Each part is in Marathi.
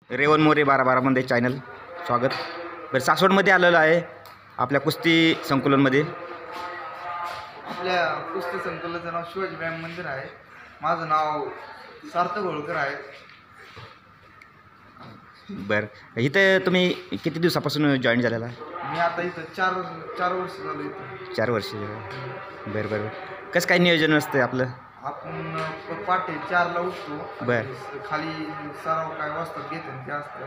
रेवण मोरे 1212 चॅनल स्वागत. बरं, सासवडमध्ये आलेलं आहे आपल्या कुस्ती संकुलनमध्ये. आपल्या कुस्ती संकुलाचं नाव शिवाजी व्यायाम मंदिर आहे. माझं नाव सार्थक होळकर आहे. बरं, इथं तुम्ही किती दिवसापासून जॉईन झालेला? मी आता इथं चार वर्ष झालं इथं. 4 वर्ष. बरं बरं. कसं काय नियोजन असतं आपलं? आपण पहाटे 4ला उठतो. बरं. खाली सराव काय वाजतात घेते ते असतं.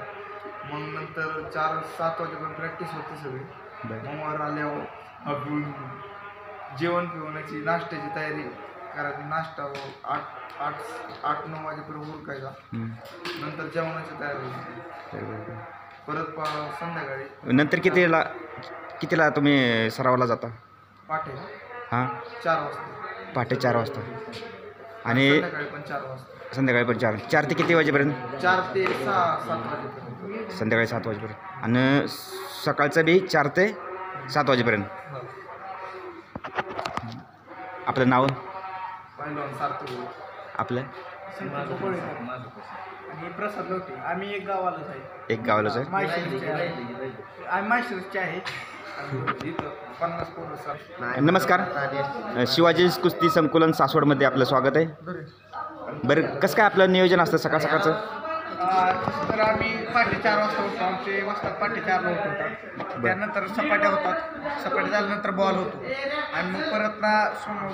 मग नंतर 4-7 वाजेपर्यंत प्रॅक्टिस होते सगळी. बरं मग आल्यावर आपण जेवण पिवण्याची नाश्त्याची तयारी करायची. नाश्ता 8-9 वाजेपर्यंत उरकायचा. नंतर जेवणाची तयारी होती. बरं. परत संध्याकाळी नंतर कितीला तुम्ही सरावाला जाता? पहाटे हां, 4 वाजता. पहाटे 4 वाजता आणि संध्याकाळी पण 4 वाजता. संध्याकाळी पण 4 ते किती वाजेपर्यंत? 4 ते 6-7 वाजेपर्यंत. संध्याकाळी 7 वाजेपर्यंत आणि सकाळचं बी 4 ते 7 वाजेपर्यंत. हो. आपलं नाव? पहिलवान सार्थक. आपलं आणि प्रसाद लोटे. आम्ही एक गावालाच आहे. एक गावालाच आहे. आम्ही माहेश्वरचे आहे. इथं 50 पोरं सर. नमस्कार, शिवाजी कुस्ती संकुलन सासवडमध्ये आपलं स्वागत आहे. बरं, कसं काय आपलं नियोजन असतं सकाळचं? तर आम्ही पहाटे 4 वाजता उठतो. आमचे वाजतात पहाटे 4ला उठवतात. त्यानंतर सपाट्या होतात. सपाट्या झाल्यानंतर बॉल होतो आणि मग परत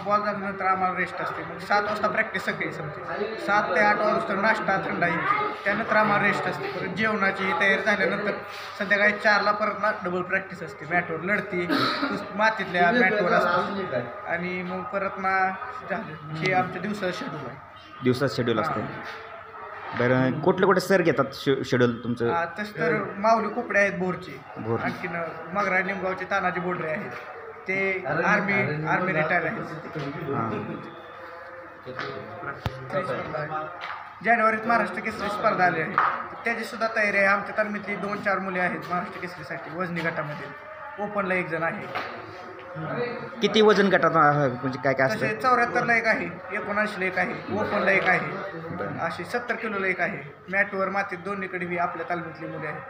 बॉल झाल्यानंतर आम्हाला रेस्ट असते. मग 7 वाजता प्रॅक्टिस सगळी संपते. 7 ते 8 वाजता नाश्ता थंडाई. त्यानंतर आम्हाला रेस्ट असते. परत जेवणाची तयारी झाल्यानंतर संध्याकाळी 4ला परत डबल प्रॅक्टिस असते. मॅटवर लढती मातीतल्या मॅटवर असतात आणि मग परत झालं हे आमच्या दिवसाचं शेड्यूल असतं. बरं, कुठले सर घेतात शेड्यूल तुमचं? तसं तर माऊली कोपडे आहेत बोरचे. बोर. आणखीन मगरा निमगावचे तानाजी बोडरे आहेत. ते आर्मी रिटायर आहेत. जानेवारीत महाराष्ट्र केसरी स्पर्धा आली आहे. त्याची सुद्धा तयारी आहे. आमच्या तालमीतली 2-4 मुले आहेत महाराष्ट्र केसरीसाठी. वजनी गटामध्ये ओपनला एक जण आहे. किती वजन गटात म्हणजे काय काय तसे असतं? 74ला एक आहे, 79ला एक आहे, ओपनला एक आहे, अशी 70 किलोला एक आहे. मॅटवर मातीत दोन्हीकडे आपल्या तालमीतली मुले आहेत.